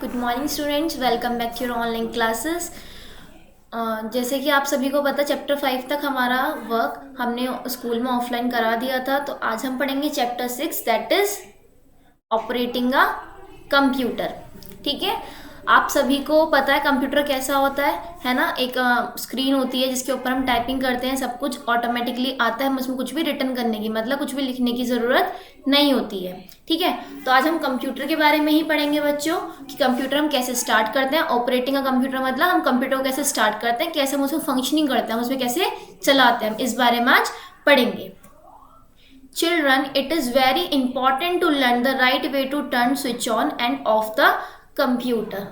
Good morning students, welcome back to your online classes. जैसे कि आप सभी को पता, चैप्टर 5 तक हमारा वर्क हमने स्कूल में ऑफलाइन करा दिया था। तो आज हम पढ़ेंगे chapter 6, that is operating a computer. ठीक है, आप सभी को पता है कंप्यूटर कैसा होता है ना। एक स्क्रीन होती है जिसके ऊपर हम टाइपिंग करते हैं, सब कुछ ऑटोमेटिकली आता है, हम उसमें कुछ भी रिटर्न करने की मतलब कुछ भी लिखने की ज़रूरत नहीं होती है। ठीक है, तो आज हम कंप्यूटर के बारे में ही पढ़ेंगे बच्चों, कि कंप्यूटर हम कैसे स्टार्ट करते हैं। ऑपरेटिंग का कंप्यूटर मतलब हम कंप्यूटर को कैसे स्टार्ट करते हैं, कैसे हम उसमें फंक्शनिंग करते हैं, हम उसमें कैसे चलाते हैं, हम इस बारे में आज पढ़ेंगे। Children, it is very important to learn the right way to turn switch on and off the computer।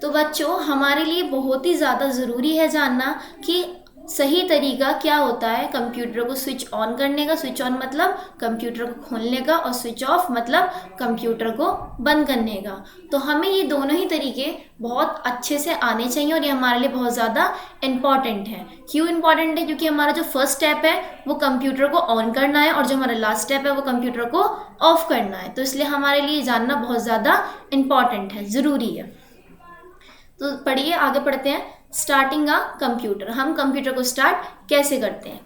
तो बच्चों, हमारे लिए बहुत ही ज़्यादा ज़रूरी है जानना कि सही तरीका क्या होता है कंप्यूटर को स्विच ऑन करने का। स्विच ऑन मतलब कंप्यूटर को खोलने का, और स्विच ऑफ मतलब कंप्यूटर को बंद करने का। तो हमें ये दोनों ही तरीके बहुत अच्छे से आने चाहिए, और ये हमारे लिए बहुत ज़्यादा इम्पॉर्टेंट है। क्यों इम्पॉर्टेंट है? क्योंकि हमारा जो फर्स्ट स्टेप है वो कंप्यूटर को ऑन करना है, और जो हमारा लास्ट स्टेप है वो कंप्यूटर को ऑफ करना है। तो इसलिए हमारे लिए जानना बहुत ज़्यादा इम्पॉर्टेंट है, ज़रूरी है। तो पढ़िए, आगे पढ़ते हैं। स्टार्टिंग अ कंप्यूटर, हम कंप्यूटर को स्टार्ट कैसे करते हैं।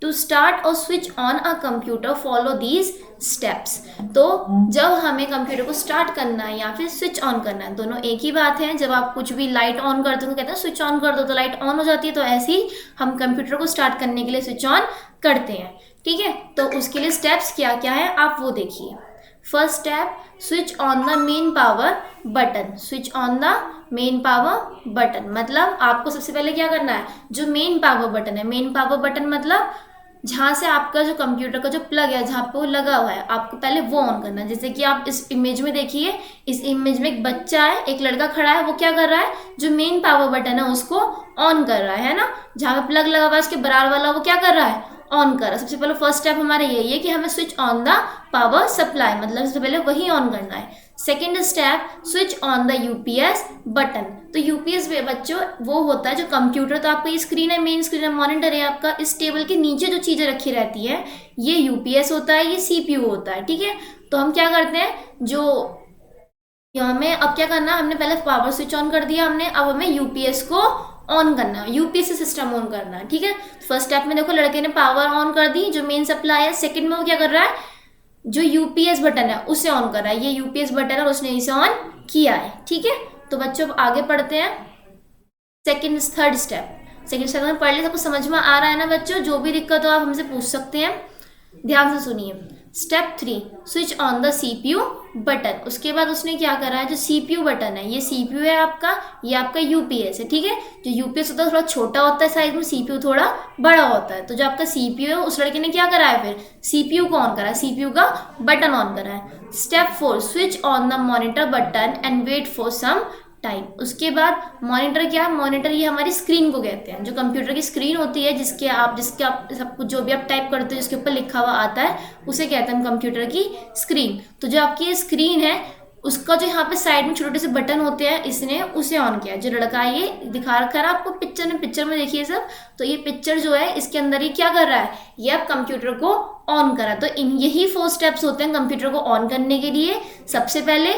टू स्टार्ट और switch on a computer follow these steps. तो जब हमें कंप्यूटर को स्टार्ट करना है या फिर स्विच ऑन करना है, दोनों एक ही बात है। जब आप कुछ भी लाइट ऑन करते हो तो कहते हैं स्विच ऑन कर दो, तो लाइट ऑन हो जाती है। तो ऐसे ही हम कंप्यूटर को स्टार्ट करने के लिए स्विच ऑन करते हैं। ठीक है, तो उसके लिए स्टेप्स क्या क्या है आप वो देखिए। First step, switch on the main power button. Switch on the main power button मतलब आपको सबसे पहले क्या करना है, जो मेन पावर बटन है, मेन पावर बटन मतलब जहाँ से आपका जो कंप्यूटर का जो प्लग है, जहाँ पे वो लगा हुआ है, आपको पहले वो ऑन करना है। जैसे कि आप इस इमेज में देखिए, इस इमेज में एक बच्चा है, एक लड़का खड़ा है, वो क्या कर रहा है, जो मेन पावर बटन है उसको ऑन कर रहा है ना। जहाँ पे प्लग लगा हुआ है उसके बराबर वाला वो क्या कर रहा है, ऑन कर रहा है। सबसे पहले फर्स्ट स्टेप हमारा यही है कि हमें switch on the power supply मतलब सबसे पहले वही ऑन करना है। Second step, switch on the UPS button. तो यूपीएस बच्चों वो होता है जो कंप्यूटर, तो आपको ये स्क्रीन है, मेन स्क्रीन है, मॉनिटर है आपका, इस टेबल के नीचे जो चीज़ें रखी रहती है ये यूपीएस होता है, ये सीपीयू होता है। ठीक है, तो हम क्या करते हैं, जो हमें अब क्या करना है, हमने पहले पावर स्विच ऑन कर दिया हमने, अब हमें यूपीएस को ऑन करना है, यूपीएस सिस्टम ऑन करना है। ठीक है, फर्स्ट स्टेप में देखो लड़के ने पावर ऑन कर दी, जो मेन सप्लाई है। सेकंड में वो क्या कर रहा है, जो यूपीएस बटन है उसे ऑन कर रहा है, ये यूपीएस बटन है और उसने इसे ऑन किया है। ठीक है, तो बच्चों अब आगे पढ़ते हैं। थर्ड स्टेप में पढ़ लिया, सबको समझ में आ रहा है ना बच्चों? जो भी दिक्कत हो आप हमसे पूछ सकते हैं, ध्यान से सुनिए। Step 3, switch on the CPU button. उसके बाद उसने क्या करा है, जो सीपीयू बटन है, ये सीपीयू है आपका, ये आपका यूपीएस है। ठीक है, जो यूपीएस होता है थोड़ा छोटा होता है साइज में, सीपीयू थोड़ा बड़ा होता है। तो जो आपका सीपीयू है उस लड़के ने क्या करा है, फिर सीपीयू को ऑन करा है, सीपीयू का बटन ऑन करा है। Step 4, switch on the monitor button and wait for some time. उसके बाद मॉनिटर क्या, मॉनिटर ये हमारी स्क्रीन को कहते हैं, जो कंप्यूटर की स्क्रीन होती है जिसके आप सब कुछ जो भी आप टाइप करते हो जिसके ऊपर लिखा हुआ आता है उसे कहते हैं हम कंप्यूटर की स्क्रीन। तो जो आपकी ये स्क्रीन है उसका जो यहाँ पे साइड में छोटे से बटन होते हैं, इसने उसे ऑन किया। जो लड़का ये दिखा रखा है आपको पिक्चर में देखिए सब, तो ये पिक्चर जो है इसके अंदर ये क्या कर रहा है, ये आप कंप्यूटर को ऑन करा। तो यही 4 स्टेप्स होते हैं कंप्यूटर को ऑन करने के लिए। सबसे पहले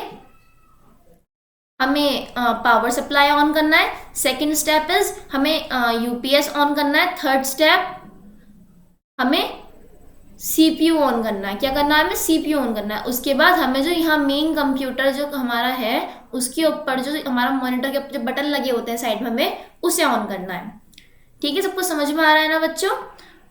हमें पावर सप्लाई ऑन करना है। सेकेंड स्टेप इज हमें यूपीएस ऑन करना है। थर्ड स्टेप हमें सीपीयू ऑन करना है। क्या करना है, हमें सीपीयू ऑन करना है। उसके बाद हमें जो यहाँ मेन कंप्यूटर जो हमारा है उसके ऊपर जो हमारा मॉनिटर के ऊपर जो बटन लगे होते हैं साइड में, हमें उसे ऑन करना है। ठीक है, सबको समझ में आ रहा है ना बच्चों?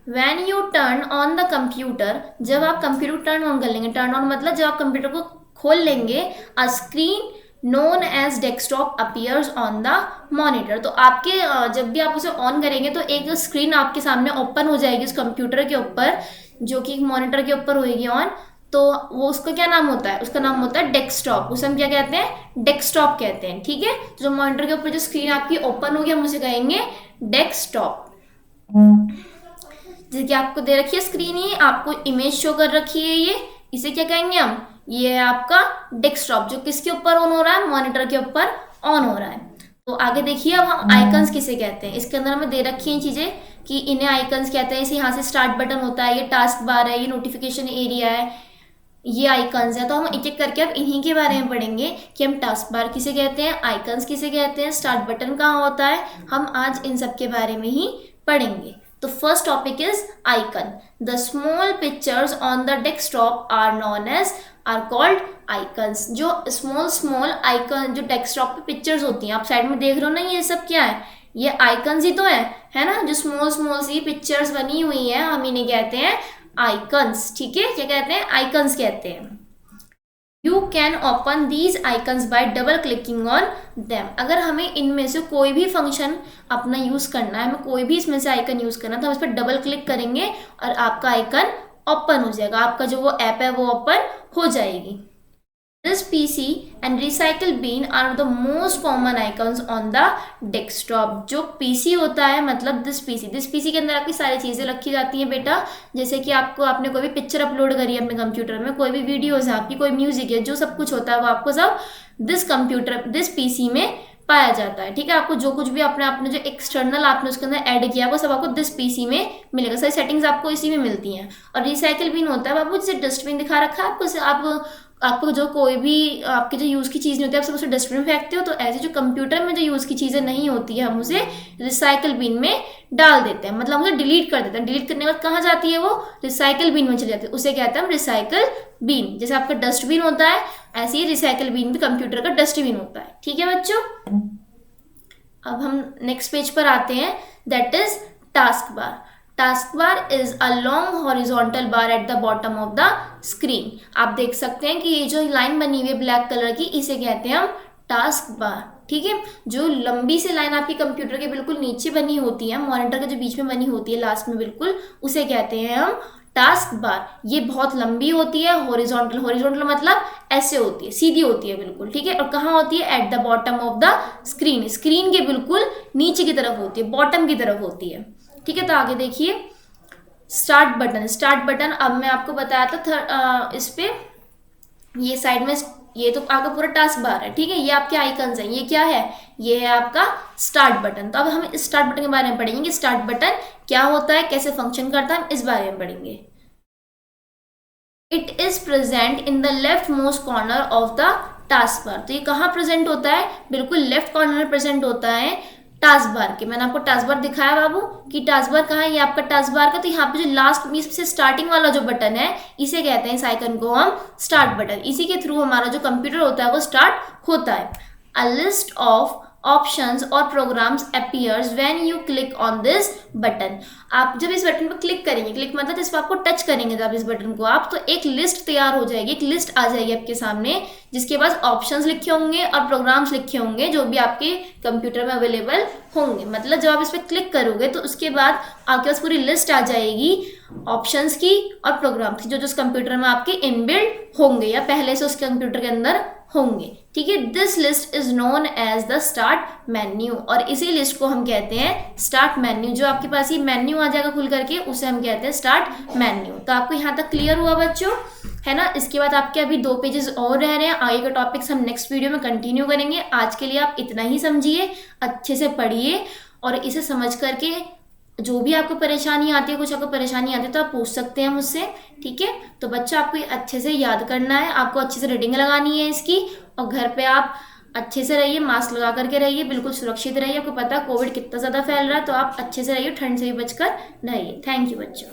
When you turn on the computer, जब आप कंप्यूटर टर्न ऑन कर लेंगे, टर्न ऑन मतलब जब आप कंप्यूटर को खोल लेंगे, a screen known as desktop appears on the monitor। तो आपके जब भी आप उसे ऑन करेंगे तो एक स्क्रीन आपके सामने ओपन हो जाएगी उस कंप्यूटर के ऊपर, जो कि मॉनिटर के ऊपर होएगी ऑन। तो वो उसका क्या नाम होता है, उसका नाम होता है डेस्कटॉप। उसे हम क्या कहते हैं, डेस्कटॉप कहते हैं। ठीक है, जो मॉनिटर के ऊपर जो स्क्रीन आपकी ओपन होगी हम उसे कहेंगे डेस्कटॉप। जैसे कि आपको दे रखी है स्क्रीन, ये आपको इमेज शो कर रखी है, ये इसे क्या कहेंगे हम, ये है आपका डेस्कटॉप, जो किसके ऊपर ऑन हो रहा है, मॉनिटर के ऊपर ऑन हो रहा है। तो आगे देखिए, अब हम आइकन्स किसे कहते हैं। इसके अंदर हमें दे रखी हैं चीजें कि इन्हें आइकन्स कहते हैं। इसे यहाँ से स्टार्ट बटन होता है, ये टास्क बार है, ये नोटिफिकेशन एरिया है, ये आइकन्स हैं, तो हम एक एक करके अब इन्हीं के बारे में पढ़ेंगे कि हम टास्क बार किसे कहते हैं, आइकन्स किसे कहते हैं, स्टार्ट बटन कहाँ होता है। हम आज इन सब के बारे में ही पढ़ेंगे। तो first topic is icon. The small pictures on the desktop are known as or called icons. जो स्मॉल आइकन जो डेस्कटॉप पे पिक्चर्स होती हैं, आप साइड में देख रहे हो ना, ये सब क्या है, ये आइकन्स ही तो है ना। जो स्मॉल सी पिक्चर्स बनी हुई हैं, हम इन्हें कहते हैं आइकन्स। ठीक है, क्या कहते हैं, आइकन्स कहते हैं। You can open these icons bye double clicking on them. अगर हमें इनमें से कोई भी फंक्शन अपना यूज करना है, हमें कोई भी इसमें से आइकन यूज करना है, तो हम इस पर डबल क्लिक करेंगे और आपका आइकन ओपन हो जाएगा, आपका जो वो ऐप है वो ओपन हो जाएगी। This PC and recycle bin are the most common icons on the desktop। जो PC होता है, मतलब दिस PC के अंदर आपकी सारी चीज़ें रखी जाती हैं बेटा। जैसे कि आपने कोई भी पिक्चर अपलोड करी है अपने कंप्यूटर में, कोई भी वीडियोज़ है आपकी, कोई म्यूजिक है, जो सब कुछ होता है वो आपको सब दिस PC में पाया जाता है। ठीक है, आपको जो कुछ भी आपने जो एक्सटर्नल आपने उसके अंदर ऐड किया वो सब आपको दिस PC में मिलेगा। सारी सेटिंग्स आपको इसी में मिलती हैं। और रिसाइकिल बिन होता है बाबू, जैसे डस्टबिन दिखा रखा है आपको, आपको जो कोई भी आपकी जो यूज़ की चीज़ नहीं होती है, आप सब उसे डस्टबिन में फेंकते हो। तो ऐसे जो कंप्यूटर में जो यूज़ की चीज़ें नहीं होती है, हम उसे रिसाइकिल बिन में डाल देते हैं, मतलब हम उसे डिलीट कर देते हैं। डिलीट करने के बाद कहाँ जाती है वो, रिसाइकिल बिन में चली जाती है, उसे कहते हैं हम रिसाइकिल बिन। जैसे आपका डस्टबिन होता है, ऐसे ही रिसाइकिल बिन भी कंप्यूटर का डस्टबिन होता है। ठीक है बच्चों, अब हम नेक्स्ट पेज पर आते हैं, that is task bar. Task bar is a long horizontal bar at the bottom of the screen. आप देख सकते हैं कि ये जो लाइन बनी हुई है ब्लैक कलर की, इसे कहते हैं हम टास्क बार। ठीक है, जो लंबी सी लाइन आपकी कंप्यूटर के बिल्कुल नीचे बनी होती है, मॉनिटर के जो बीच में बनी होती है लास्ट में बिल्कुल, उसे कहते हैं हम टास्क बार। ये बहुत लंबी होती है, हॉरिजॉन्टल मतलब ऐसे होती है, सीधी होती है बिल्कुल। ठीक है, और कहाँ होती है, at the bottom of the screen, screen के बिल्कुल नीचे की तरफ होती है, बॉटम की तरफ होती है। ठीक है, तो आगे देखिए स्टार्ट बटन। अब मैं आपको बताया था इस पे ये साइड में, ये तो आपका पूरा टास्क बार है। ठीक है, ये आपके आइकन्स हैं, ये क्या है, ये है आपका स्टार्ट बटन। तो अब हम इस स्टार्ट बटन के बारे में पढ़ेंगे, स्टार्ट बटन क्या होता है, कैसे फंक्शन करता है, हम इस बारे में पढ़ेंगे। It is present in the left most corner of the task bar. तो ये कहाँ प्रेजेंट होता है, बिल्कुल लेफ्ट कॉर्नर में प्रेजेंट होता है टास्क बार के। मैंने आपको टास्क बार दिखाया बाबू कि टास्क बार कहाँ है, ये आपका टास्क बार का। तो यहाँ पे जो लास्ट में सबसे स्टार्टिंग वाला जो बटन है, इसे कहते हैं, इस आइकन को हम स्टार्ट बटन। इसी के थ्रू हमारा जो कंप्यूटर होता है वो स्टार्ट होता है। अ लिस्ट ऑफ ऑप्शंस और programs appears when you click on this button. आप जब इस बटन पर क्लिक करेंगे, क्लिक मतलब इस पर आपको टच करेंगे जब इस बटन को आप, तो एक लिस्ट तैयार हो जाएगी, एक लिस्ट आ जाएगी आपके सामने, जिसके पास ऑप्शंस लिखे होंगे और प्रोग्राम्स लिखे होंगे जो भी आपके कंप्यूटर में अवेलेबल होंगे। मतलब जब आप इस पर क्लिक करोगे तो उसके बाद आपके पास पूरी लिस्ट आ जाएगी ऑप्शंस की और प्रोग्राम्स की, जो उस कंप्यूटर में आपके इनबिल्ट होंगे या पहले से उस कंप्यूटर के अंदर होंगे। ठीक है, this list is known as the start menu. और इसी लिस्ट को हम कहते हैं स्टार्ट मेन्यू। जो आपके पास ये मेन्यू आ जाएगा खुल करके, उसे हम कहते हैं स्टार्ट मेन्यू। तो आपको यहाँ तक क्लियर हुआ बच्चों, है ना। इसके बाद आपके अभी 2 पेजेस और रह रहे हैं, आगे के टॉपिक्स हम नेक्स्ट वीडियो में कंटिन्यू करेंगे। आज के लिए आप इतना ही समझिए, अच्छे से पढ़िए और इसे समझ करके जो भी आपको परेशानी आती है, कुछ आपको परेशानी आती है तो आप पूछ सकते हैं मुझसे। ठीक है, तो बच्चा आपको अच्छे से याद करना है, आपको अच्छे से रीडिंग लगानी है इसकी, और घर पे आप अच्छे से रहिए, मास्क लगा करके रहिए, बिल्कुल सुरक्षित रहिए। आपको पता है कोविड कितना ज़्यादा फैल रहा है, तो आप अच्छे से रहिए, ठंड से भी बचकर रहिए। थैंक यू बच्चों।